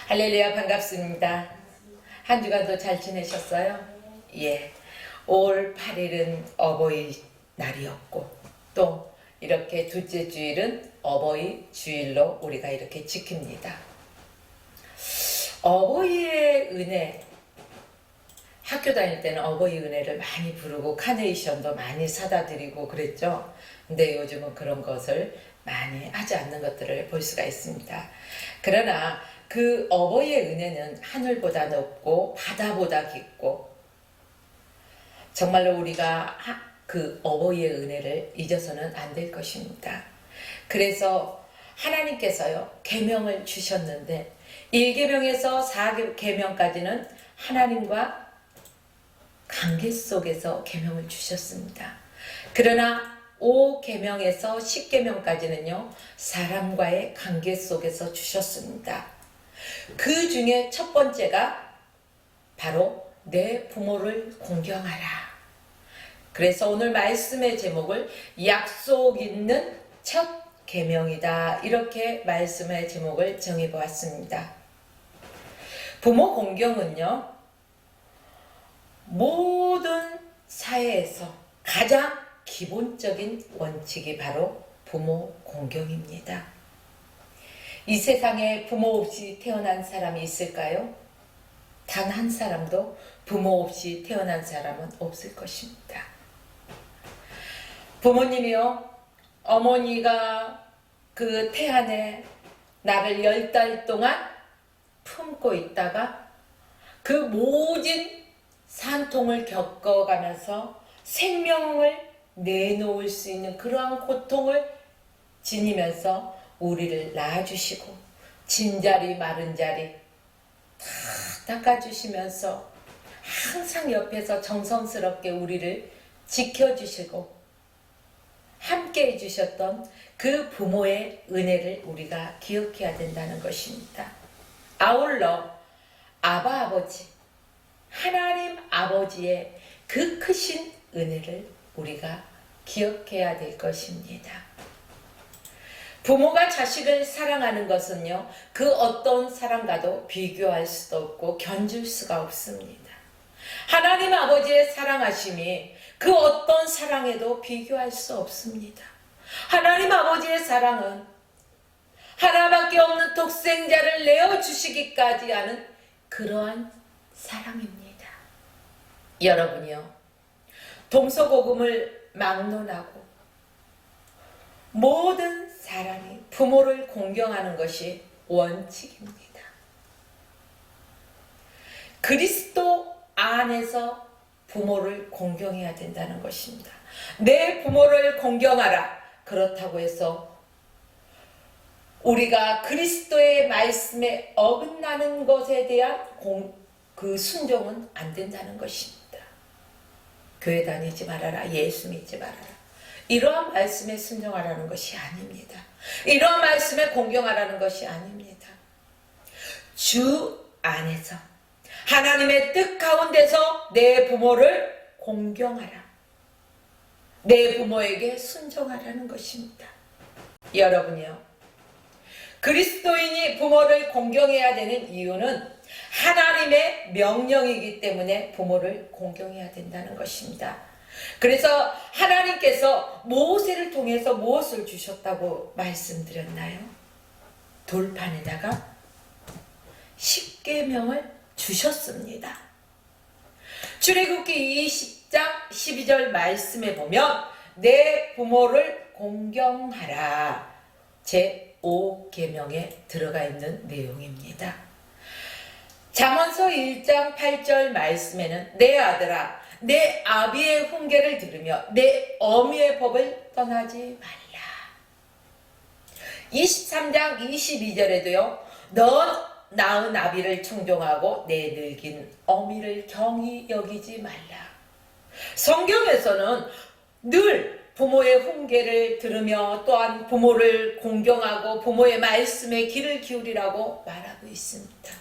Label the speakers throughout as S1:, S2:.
S1: 할렐루야, 반갑습니다. 한 주간도 잘 지내셨어요? 예. 5월 8일은 어버이날이었고 또 이렇게 둘째 주일은 어버이 주일로 우리가 이렇게 지킵니다. 어버이의 은혜, 학교 다닐 때는 어버이 은혜를 많이 부르고 카네이션도 많이 사다 드리고 그랬죠. 근데 요즘은 그런 것을 많이 하지 않는 것들을 볼 수가 있습니다. 그러나 그 어버이의 은혜는 하늘보다 높고 바다보다 깊고 정말로 우리가 그 어버이의 은혜를 잊어서는 안 될 것입니다. 그래서 하나님께서요 계명을 주셨는데 1계명에서 4계명까지는 하나님과 관계 속에서 계명을 주셨습니다. 그러나 5계명에서 10계명까지는요 사람과의 관계 속에서 주셨습니다. 그 중에 첫 번째가 바로 내 부모를 공경하라. 그래서 오늘 말씀의 제목을 약속 있는 첫 계명이다, 이렇게 말씀의 제목을 정해보았습니다. 부모 공경은요 모든 사회에서 가장 기본적인 원칙이 바로 부모 공경입니다. 이 세상에 부모 없이 태어난 사람이 있을까요? 단 한 사람도 부모 없이 태어난 사람은 없을 것입니다. 부모님이요, 어머니가 그 태안에 나를 10달 동안 품고 있다가 그 모진 산통을 겪어가면서 생명을 내놓을 수 있는 그러한 고통을 지니면서 우리를 낳아주시고 진자리 마른자리 다 닦아주시면서 항상 옆에서 정성스럽게 우리를 지켜주시고 함께 해주셨던 그 부모의 은혜를 우리가 기억해야 된다는 것입니다. 아울러 아바 아버지, 하나님 아버지의 그 크신 은혜를 우리가 기억해야 될 것입니다. 부모가 자식을 사랑하는 것은요 그 어떤 사랑과도 비교할 수도 없고 견줄 수가 없습니다. 하나님 아버지의 사랑하심이 그 어떤 사랑에도 비교할 수 없습니다. 하나님 아버지의 사랑은 하나밖에 없는 독생자를 내어주시기까지 하는 그러한 사랑입니다. 여러분이요 동서고금을 막론하고 모든 사람이 부모를 공경하는 것이 원칙입니다. 그리스도 안에서 부모를 공경해야 된다는 것입니다. 내 부모를 공경하라. 그렇다고 해서 우리가 그리스도의 말씀에 어긋나는 것에 대한 그 순종은 안 된다는 것입니다. 교회 다니지 말아라. 예수 믿지 말아라. 이러한 말씀에 순종하라는 것이 아닙니다. 이러한 말씀에 공경하라는 것이 아닙니다. 주 안에서 하나님의 뜻 가운데서 내 부모를 공경하라. 내 부모에게 순종하라는 것입니다. 여러분이요 그리스도인이 부모를 공경해야 되는 이유는 하나님의 명령이기 때문에 부모를 공경해야 된다는 것입니다. 그래서 하나님께서 모세를 통해서 무엇을 주셨다고 말씀드렸나요? 돌판에다가 10계명을 주셨습니다. 출애굽기 20장 12절 말씀에 보면 내 부모를 공경하라 제5계명에 들어가 있는 내용입니다. 잠언서 1장 8절 말씀에는 내 아들아 내 아비의 훈계를 들으며 내 어미의 법을 떠나지 말라. 23장 22절에도요 넌 낳은 아비를 청종하고 내 늙인 어미를 경히 여기지 말라. 성경에서는 늘 부모의 훈계를 들으며 또한 부모를 공경하고 부모의 말씀에 귀를 기울이라고 말하고 있습니다.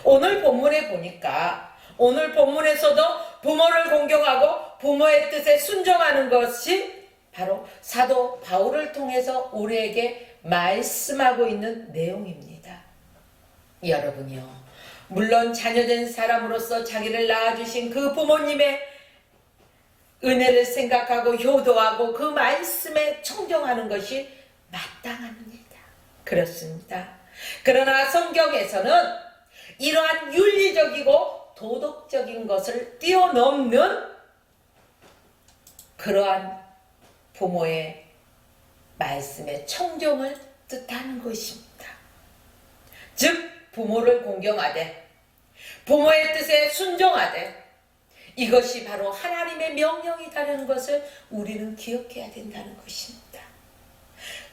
S1: 오늘 본문에 보니까 오늘 본문에서도 부모를 공경하고 부모의 뜻에 순종하는 것이 바로 사도 바울을 통해서 우리에게 말씀하고 있는 내용입니다. 여러분이요, 물론 자녀된 사람으로서 자기를 낳아주신 그 부모님의 은혜를 생각하고 효도하고 그 말씀에 청정하는 것이 마땅합니다. 그렇습니다. 그러나 성경에서는 이러한 윤리적이고 도덕적인 것을 뛰어넘는 그러한 부모의 말씀에 청정을 뜻하는 것입니다. 즉 부모를 공경하되 부모의 뜻에 순종하되 이것이 바로 하나님의 명령이라는 것을 우리는 기억해야 된다는 것입니다.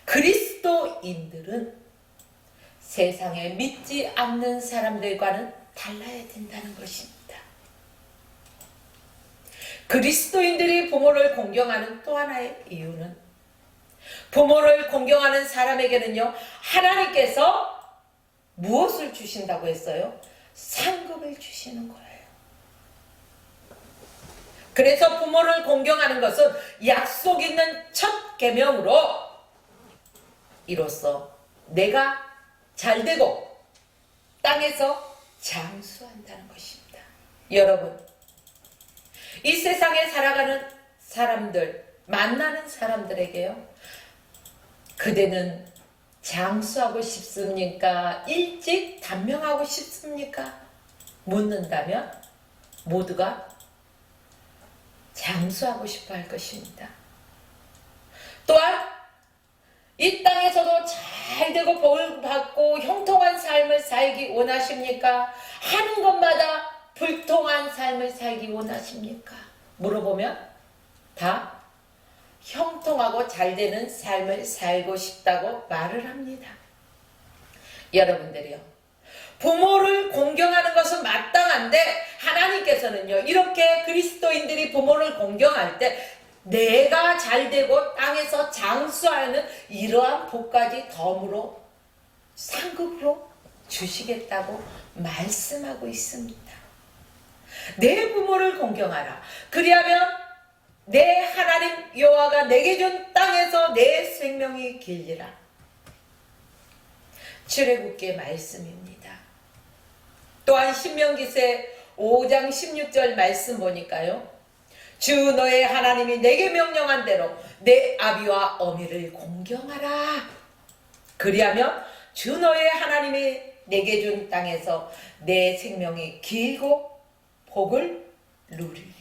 S1: 그리스도인들은 세상에 믿지 않는 사람들과는 달라야 된다는 것입니다. 그리스도인들이 부모를 공경하는 또 하나의 이유는 부모를 공경하는 사람에게는요, 하나님께서 무엇을 주신다고 했어요? 상급을 주시는 거예요. 그래서 부모를 공경하는 것은 약속 있는 첫 계명으로 이로써 내가 잘되고 땅에서 장수한다는 것입니다. 여러분, 이 세상에 살아가는 사람들, 만나는 사람들에게요, 그대는 장수하고 싶습니까? 일찍 단명하고 싶습니까? 묻는다면 모두가 장수하고 싶어 할 것입니다. 또한 이 땅에서도 잘되고 복을 받고 형통한 삶을 살기 원하십니까? 하는 것마다 불통한 삶을 살기 원하십니까? 물어보면 다 형통하고 잘되는 삶을 살고 싶다고 말을 합니다. 여러분들이요, 부모를 공경하는 것은 마땅한데 하나님께서는요, 이렇게 그리스도인들이 부모를 공경할 때 내가 잘되고 땅에서 장수하는 이러한 복까지 덤으로 상급으로 주시겠다고 말씀하고 있습니다. 내 부모를 공경하라. 그리하면 내 하나님 여호와가 내게 준 땅에서 내 생명이 길리라. 출애굽기의 말씀입니다. 또한 신명기세 5장 16절 말씀 보니까요, 주 너의 하나님이 내게 명령한 대로 내 아비와 어미를 공경하라. 그리하면 주 너의 하나님이 내게 준 땅에서 내 생명이 길고 복을 누리리라.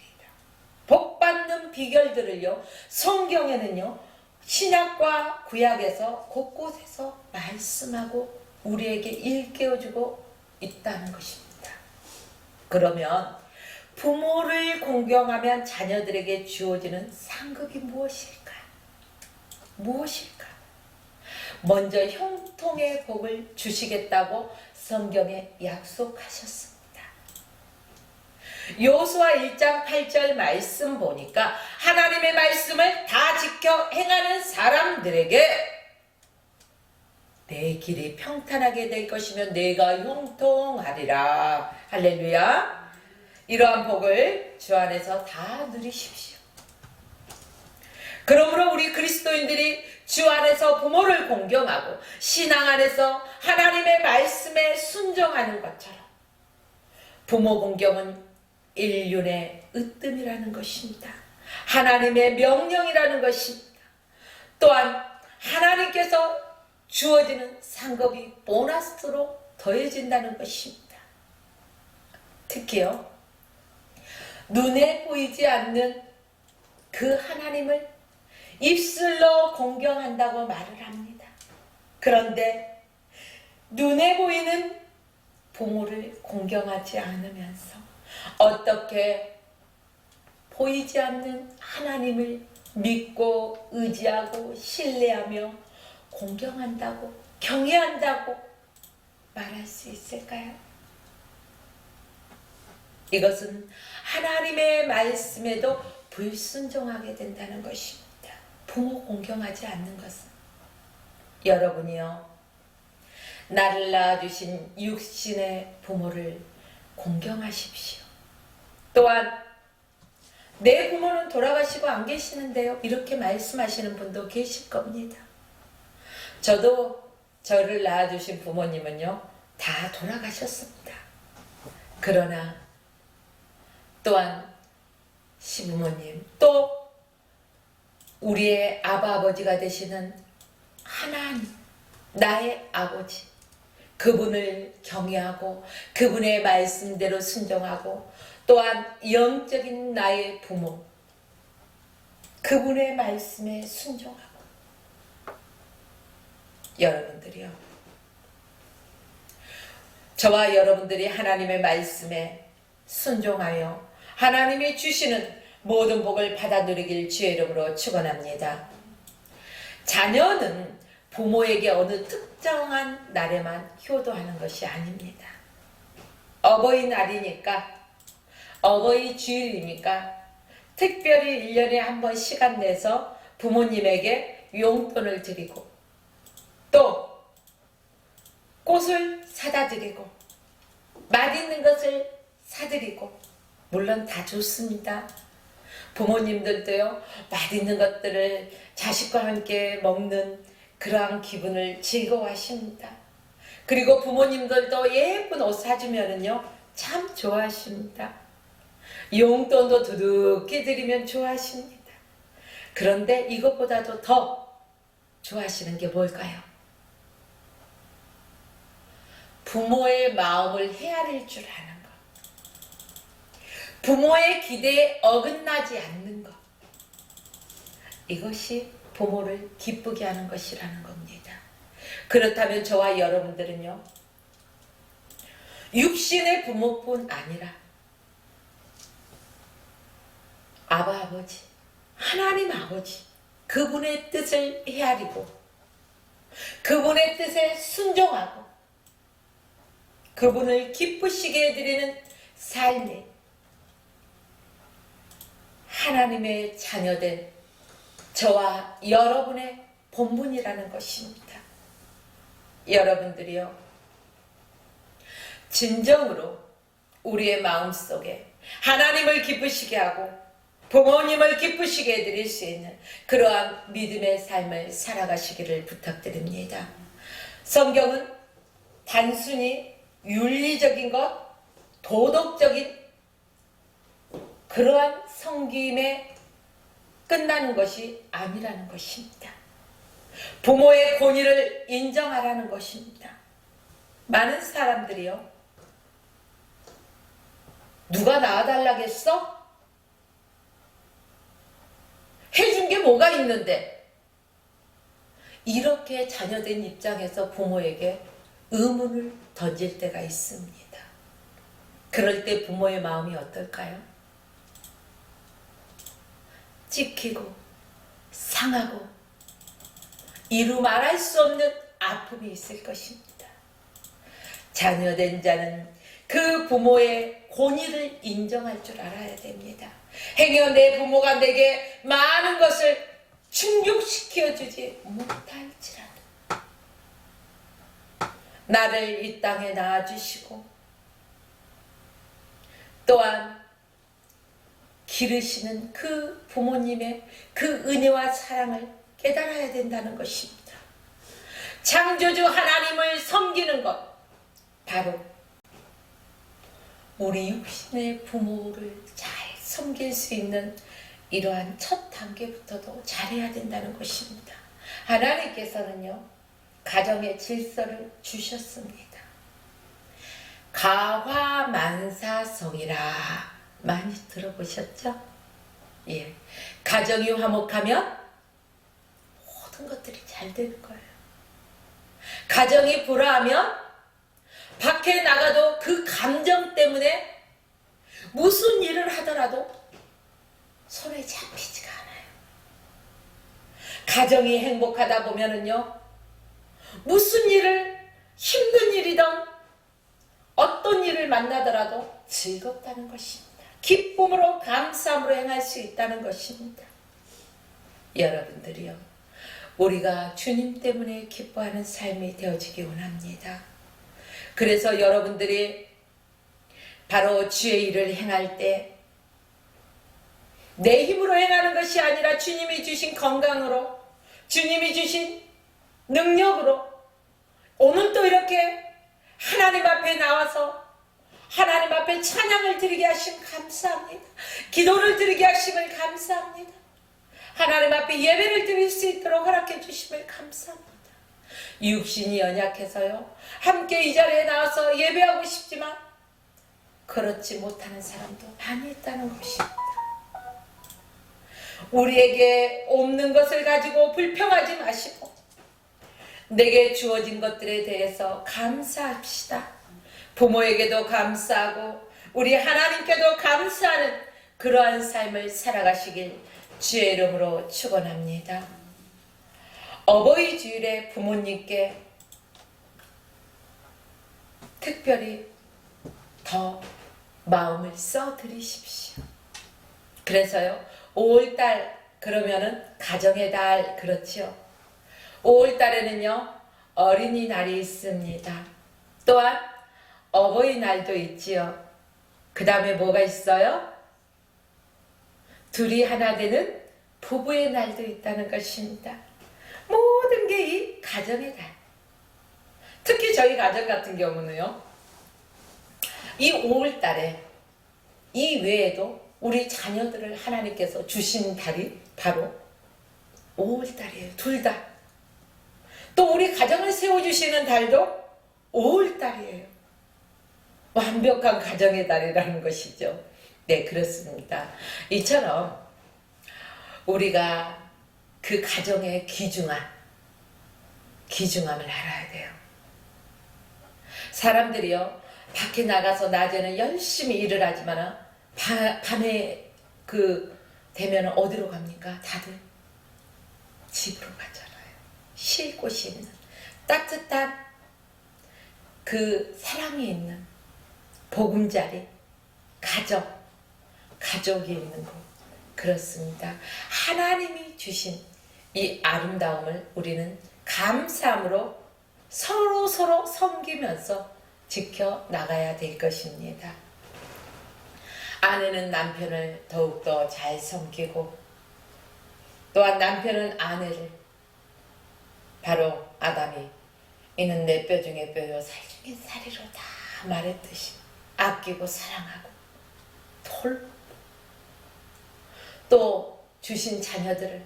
S1: 복 받는 비결들을요, 성경에는요, 신약과 구약에서 곳곳에서 말씀하고 우리에게 일깨워주고 있다는 것입니다. 그러면 부모를 공경하면 자녀들에게 주어지는 상급이 무엇일까? 무엇일까? 먼저 형통의 복을 주시겠다고 성경에 약속하셨습니다. 여호수아 1장 8절 말씀 보니까 하나님의 말씀을 다 지켜 행하는 사람들에게 내 길이 평탄하게 될 것이며 내가 형통하리라. 할렐루야. 이러한 복을 주 안에서 다 누리십시오. 그러므로 우리 그리스도인들이 주 안에서 부모를 공경하고 신앙 안에서 하나님의 말씀에 순종하는 것처럼 부모 공경은 인륜의 으뜸이라는 것입니다. 하나님의 명령이라는 것입니다. 또한 하나님께서 주어지는 상급이 보너스로 더해진다는 것입니다. 특히요, 눈에 보이지 않는 그 하나님을 입술로 공경한다고 말을 합니다. 그런데 눈에 보이는 부모를 공경하지 않으면서 어떻게 보이지 않는 하나님을 믿고 의지하고 신뢰하며 공경한다고, 경외한다고 말할 수 있을까요? 이것은 하나님의 말씀에도 불순종하게 된다는 것입니다. 부모 공경하지 않는 것은. 여러분이요, 나를 낳아주신 육신의 부모를 공경하십시오. 또한 내 부모는 돌아가시고 안 계시는데요, 이렇게 말씀하시는 분도 계실 겁니다. 저도 저를 낳아주신 부모님은요, 다 돌아가셨습니다. 그러나 또한 시부모님, 또 우리의 아버지가 되시는 하나님, 나의 아버지, 그분을 경외하고 그분의 말씀대로 순종하고, 또한 영적인 나의 부모, 그분의 말씀에 순종하고, 여러분들이요, 저와 여러분들이 하나님의 말씀에 순종하여 하나님이 주시는 모든 복을 받아 누리길 주의 이름으로 축원합니다. 자녀는 부모에게 어느 특정한 날에만 효도하는 것이 아닙니다. 어버이날이니까, 어버이 주일이니까 특별히 1년에 한 번 시간 내서 부모님에게 용돈을 드리고, 또 꽃을 사다 드리고, 맛있는 것을 사드리고, 물론 다 좋습니다. 부모님들도요, 맛있는 것들을 자식과 함께 먹는 그러한 기분을 즐거워하십니다. 그리고 부모님들도 예쁜 옷 사주면은요, 참 좋아하십니다. 용돈도 두둑히 드리면 좋아하십니다. 그런데 이것보다도 더 좋아하시는 게 뭘까요? 부모의 마음을 헤아릴 줄 아는 것. 부모의 기대에 어긋나지 않는 것. 이것이 부모를 기쁘게 하는 것이라는 겁니다. 그렇다면 저와 여러분들은요, 육신의 부모뿐 아니라 아버지, 하나님 아버지, 그분의 뜻을 헤아리고 그분의 뜻에 순종하고 그분을 기쁘시게 해드리는 삶이 하나님의 자녀된 저와 여러분의 본분이라는 것입니다. 여러분들이요, 진정으로 우리의 마음속에 하나님을 기쁘시게 하고 부모님을 기쁘시게 해드릴 수 있는 그러한 믿음의 삶을 살아가시기를 부탁드립니다. 성경은 단순히 윤리적인 것, 도덕적인 그러한 섬김에 끝나는 것이 아니라는 것입니다. 부모의 권위를 인정하라는 것입니다. 많은 사람들이요, 누가 낳아달라겠어? 해준 게 뭐가 있는데? 이렇게 자녀된 입장에서 부모에게 의문을 던질 때가 있습니다. 그럴 때 부모의 마음이 어떨까요? 찢기고 상하고 이루 말할 수 없는 아픔이 있을 것입니다. 자녀된 자는 그 부모의 권위를 인정할 줄 알아야 됩니다. 행여 내 부모가 내게 많은 것을 충족시켜주지 못할지라도 나를 이 땅에 낳아주시고 또한 기르시는 그 부모님의 그 은혜와 사랑을 깨달아야 된다는 것입니다. 창조주 하나님을 섬기는 것, 바로 우리 육신의 부모를 잘 섬길 수 있는 이러한 첫 단계부터도 잘해야 된다는 것입니다. 하나님께서는요, 가정의 질서를 주셨습니다. 가화만사성이라 많이 들어보셨죠? 예, 가정이 화목하면 모든 것들이 잘 되는 거예요. 가정이 불화하면 밖에 나가도 그 감정 때문에 무슨 일을 하더라도 손에 잡히지가 않아요. 가정이 행복하다 보면은요, 무슨 일을, 힘든 일이든 어떤 일을 만나더라도 즐겁다는 것입니다. 기쁨으로 감사함으로 행할 수 있다는 것입니다. 여러분들이요, 우리가 주님 때문에 기뻐하는 삶이 되어지기 원합니다. 그래서 여러분들이 바로 주의 일을 행할 때 내 힘으로 행하는 것이 아니라 주님이 주신 건강으로, 주님이 주신 능력으로, 오늘 또 이렇게 하나님 앞에 나와서 하나님 앞에 찬양을 드리게 하심 감사합니다. 기도를 드리게 하심을 감사합니다. 하나님 앞에 예배를 드릴 수 있도록 허락해 주심을 감사합니다. 육신이 연약해서요, 함께 이 자리에 나와서 예배하고 싶지만 그렇지 못하는 사람도 많이 있다는 것입니다. 우리에게 없는 것을 가지고 불평하지 마시고 내게 주어진 것들에 대해서 감사합시다. 부모에게도 감사하고 우리 하나님께도 감사하는 그러한 삶을 살아가시길 주의 이름으로 축원합니다. 어버이 주일에 부모님께 특별히 더 마음을 써드리십시오. 그래서요, 5월달 그러면은 가정의 달, 그렇죠. 5월달에는요 어린이날이 있습니다. 또한 어버이날도 있지요. 그 다음에 뭐가 있어요? 둘이 하나 되는 부부의 날도 있다는 것입니다. 모든 게 이 가정의 달. 특히 저희 가정 같은 경우는요, 이 5월달에 이 외에도 우리 자녀들을 하나님께서 주신 달이 바로 5월달이에요. 둘 다. 또 우리 가정을 세워주시는 달도 5월달이에요. 완벽한 가정의 달이라는 것이죠. 네, 그렇습니다. 이처럼 우리가 그 가정의 귀중함을 알아야 돼요. 사람들이요, 밖에 나가서 낮에는 열심히 일을 하지만 밤에 되면 어디로 갑니까? 다들 집으로 가잖아요. 쉴 곳이 있는, 따뜻한 그 사랑이 있는 보금자리, 가족이 있는 곳. 그렇습니다. 하나님이 주신 이 아름다움을 우리는 감사함으로 서로 섬기면서 지켜나가야 될 것입니다. 아내는 남편을 더욱더 잘 섬기고, 또한 남편은 아내를, 바로 아담이 이는 내 뼈 중에 뼈요 살 중에 살이로 다 말했듯이 아끼고 사랑하고 돌보고, 또 주신 자녀들을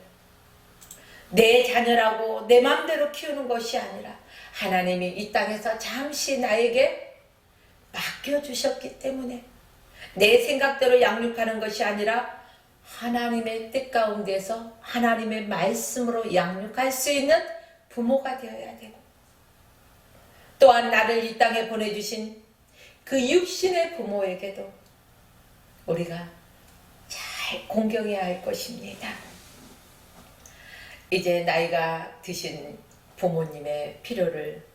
S1: 내 자녀라고 내 마음대로 키우는 것이 아니라 하나님이 이 땅에서 잠시 나에게 맡겨주셨기 때문에 내 생각대로 양육하는 것이 아니라 하나님의 뜻 가운데서 하나님의 말씀으로 양육할 수 있는 부모가 되어야 되고, 또한 나를 이 땅에 보내주신 그 육신의 부모에게도 우리가 잘 공경해야 할 것입니다. 이제 나이가 드신 부모님의 필요를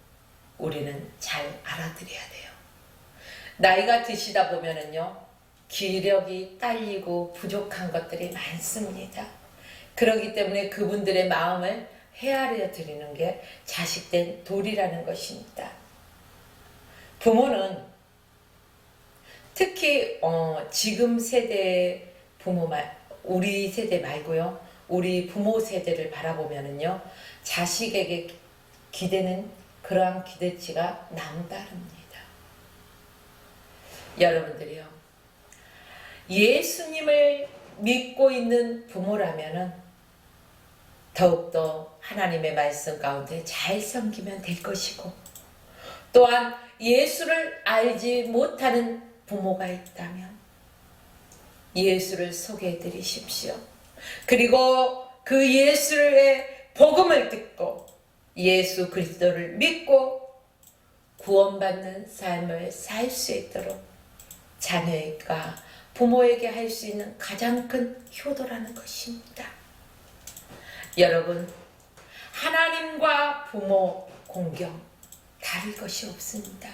S1: 우리는 잘 알아들여야 돼요. 나이가 드시다 보면은요, 기력이 딸리고 부족한 것들이 많습니다. 그렇기 때문에 그분들의 마음을 헤아려 드리는 게 자식된 도리라는 것입니다. 부모는 특히 지금 세대 우리 세대 말고요, 우리 부모 세대를 바라보면은요, 자식에게 기대는 그러한 기대치가 남다릅니다. 여러분들이요, 예수님을 믿고 있는 부모라면은 더욱더 하나님의 말씀 가운데 잘 섬기면 될 것이고, 또한 예수를 알지 못하는 부모가 있다면 예수를 소개해 드리십시오. 그리고 그 예수의 복음을 듣고 예수 그리스도를 믿고 구원받는 삶을 살 수 있도록 자녀가 부모에게 할 수 있는 가장 큰 효도라는 것입니다. 여러분, 하나님과 부모 공경 다를 것이 없습니다.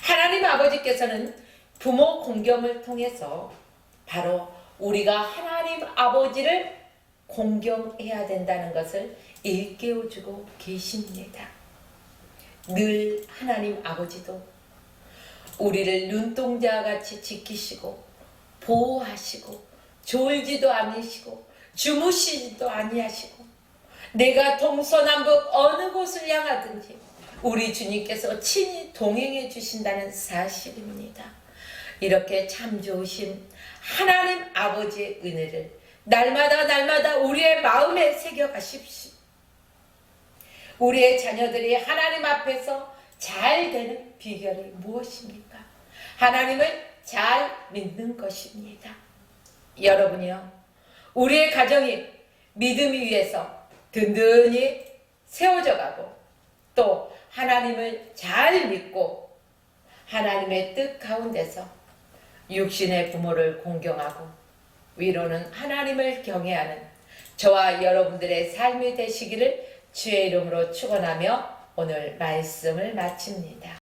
S1: 하나님 아버지께서는 부모 공경을 통해서 바로 우리가 하나님 아버지를 공경해야 된다는 것을 일깨워주고 계십니다. 늘 하나님 아버지도 우리를 눈동자와 같이 지키시고 보호하시고 졸지도 않으시고 주무시지도 아니하시고 내가 동서남북 어느 곳을 향하든지 우리 주님께서 친히 동행해 주신다는 사실입니다. 이렇게 참 좋으신 하나님 아버지의 은혜를 날마다 우리의 마음에 새겨가십시오. 우리의 자녀들이 하나님 앞에서 잘 되는 비결이 무엇입니까? 하나님을 잘 믿는 것입니다. 여러분이요, 우리의 가정이 믿음 위에서 든든히 세워져 가고 또 하나님을 잘 믿고 하나님의 뜻 가운데서 육신의 부모를 공경하고 위로는 하나님을 경외하는 저와 여러분들의 삶이 되시기를 주의 이름으로 축원하며 오늘 말씀을 마칩니다.